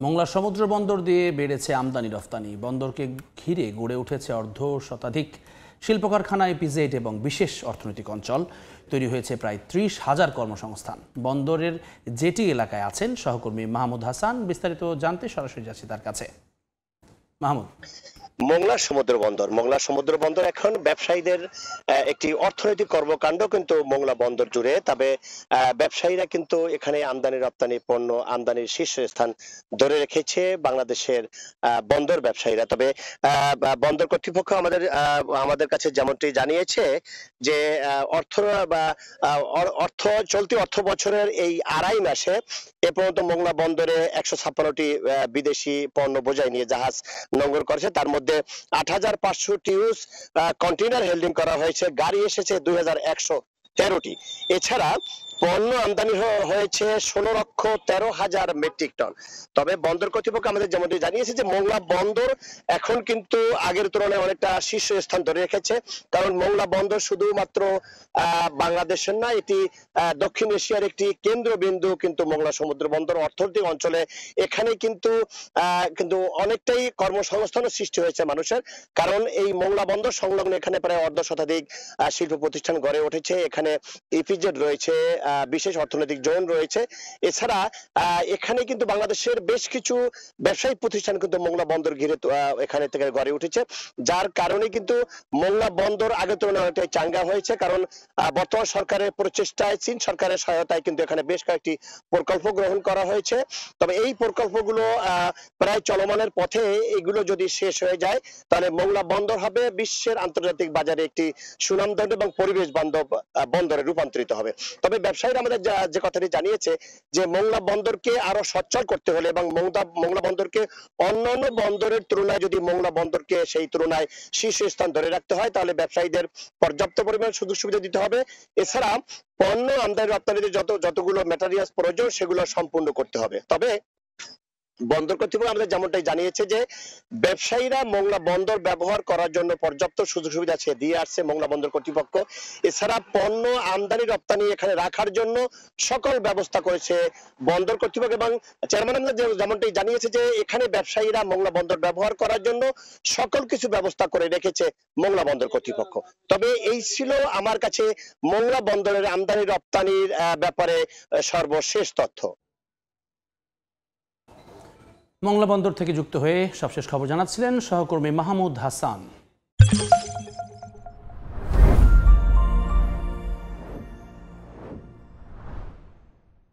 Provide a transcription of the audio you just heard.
মংলা সমুদ্র বন্দর দিয়ে বেড়েছে আমদানি রফতানি। বন্দরকে ঘিরে গড়ে উঠেছে অর্ধ শতাধিক শিল্প কারখানা, ইপিজেড এবং বিশেষ অর্থনৈতিক অঞ্চল। তৈরি হয়েছে প্রায় 30,000 কর্মসংস্থান। বন্দরের জেটি এলাকায় আছেন সহকর্মী মাহমুদ হাসান। বিস্তারিত জানতে সরাসরি যাচ্ছি তার কাছে। মাহমুদ, মংলা সমুদ্র বন্দর এখন ব্যবসায়ীদের একটি অর্থনৈতিক কর্মকাণ্ড কিন্তু মংলা বন্দর জুড়ে। তবে ব্যবসায়ীরা কিন্তু এখানে আমদানি রপ্তানি পণ্য আমদানির শীর্ষস্থান ধরে রেখেছে বাংলাদেশের বন্দর ব্যবসায়ীরা। তবে বন্দর কর্তৃপক্ষ আমাদের কাছে যেমনটি জানিয়েছে যে চলতি অর্থ বছরের এই 2.5 মাসে এ পর্যন্ত মংলা বন্দরে 156টি বিদেশি পণ্য বোঝাই নিয়ে জাহাজ নোঙর করেছে। তার মধ্যে 8,500 টিউস কন্টেইনার হোল্ডিং করা হয়েছে। গাড়ি এসেছে 2,113টি। এছাড়া পণ্য আমদানি হয়েছে 16,13,000 মেট্রিক টন। তবে বন্দর কর্তৃপক্ষ আমাদের যেমনটি জানিয়েছে যে মংলা বন্দর এখন কিন্তু আগের তুলনায় অনেকটা শীর্ষস্থান ধরে রেখেছে। কারণ মংলা বন্দর শুধুমাত্র বাংলাদেশের না, এটি দক্ষিণ এশিয়ার একটি কেন্দ্রবিন্দু কিন্তু মংলা সমুদ্র বন্দর অর্থনৈতিক অঞ্চলে। এখানে কিন্তু অনেকটাই কর্মসংস্থানের সৃষ্টি হয়েছে মানুষের। কারণ এই মংলা বন্দর সংলগ্ন এখানে প্রায় অর্ধ শতাধিক শিল্প প্রতিষ্ঠান গড়ে উঠেছে। এখানে ইপিজেড রয়েছে, বিশেষ অর্থনৈতিক জোন রয়েছে। এছাড়া এখানে কিন্তু বাংলাদেশের বেশ কিছু ব্যবসায়িক প্রতিষ্ঠান কিন্তু মংলা বন্দর ঘিরে এখানে থেকে গড়ে উঠেছে। যার কারণে কিন্তু মংলা বন্দর আগের তুলনায় অনেকটাই চাঙ্গা হয়েছে। কারণ বর্তমান সরকারের প্রচেষ্টায়, চীন সরকারের সহায়তায় কিন্তু এখানে বেশ কয়েকটি প্রকল্প গ্রহণ করা হয়েছে। তবে এই প্রকল্পগুলো প্রায় চলমানের পথে। এগুলো যদি শেষ হয়ে যায় তাহলে মংলা বন্দর হবে বিশ্বের আন্তর্জাতিক বাজারে একটি সুনামধন্য এবং পরিবেশ বান্ধব বন্দরে রূপান্তরিত হবে। তবে ব্যবসায়ীরা আমাদের যে কথাটি জানিয়েছে যে মংলা বন্দরকে আরো সচ্ছল করতে হলে এবং মংলা বন্দরকে অন্যান্য বন্দরের তুলনায় যদি মংলা বন্দরকে সেই তুলনায় শীর্ষস্থান ধরে রাখতে হয় তাহলে ব্যবসায়ীদের পর্যাপ্ত পরিমাণ সুযোগ সুবিধা দিতে হবে। এছাড়া পণ্য আমদানি রপ্তানিতে যতগুলো ম্যাটেরিয়ালস প্রয়োজন সেগুলো সম্পূর্ণ করতে হবে। তবে বন্দর কর্তৃপক্ষ আমাদের যেমনটাই জানিয়েছে যে ব্যবসায়ীরা মংলা বন্দর ব্যবহার করার জন্য পর্যাপ্ত সুযোগ সুবিধা দিয়ে আসছে মংলা বন্দর কর্তৃপক্ষ। এছাড়া পণ্য আমদানি রপ্তানি এখানে রাখার জন্য সকল ব্যবস্থা করেছে বন্দর কর্তৃপক্ষ। এবং চেয়ারম্যান যেমনটাই জানিয়েছে যে এখানে ব্যবসায়ীরা মংলা বন্দর ব্যবহার করার জন্য সকল কিছু ব্যবস্থা করে রেখেছে মংলা বন্দর কর্তৃপক্ষ। তবে এই ছিল আমার কাছে মংলা বন্দরের আমদানি রপ্তানির ব্যাপারে সর্বশেষ তথ্য। মংলা বন্দর থেকে যুক্ত হয়ে সবশেষ খবর জানাচ্ছিলেন সহকর্মী মাহমুদ হাসান।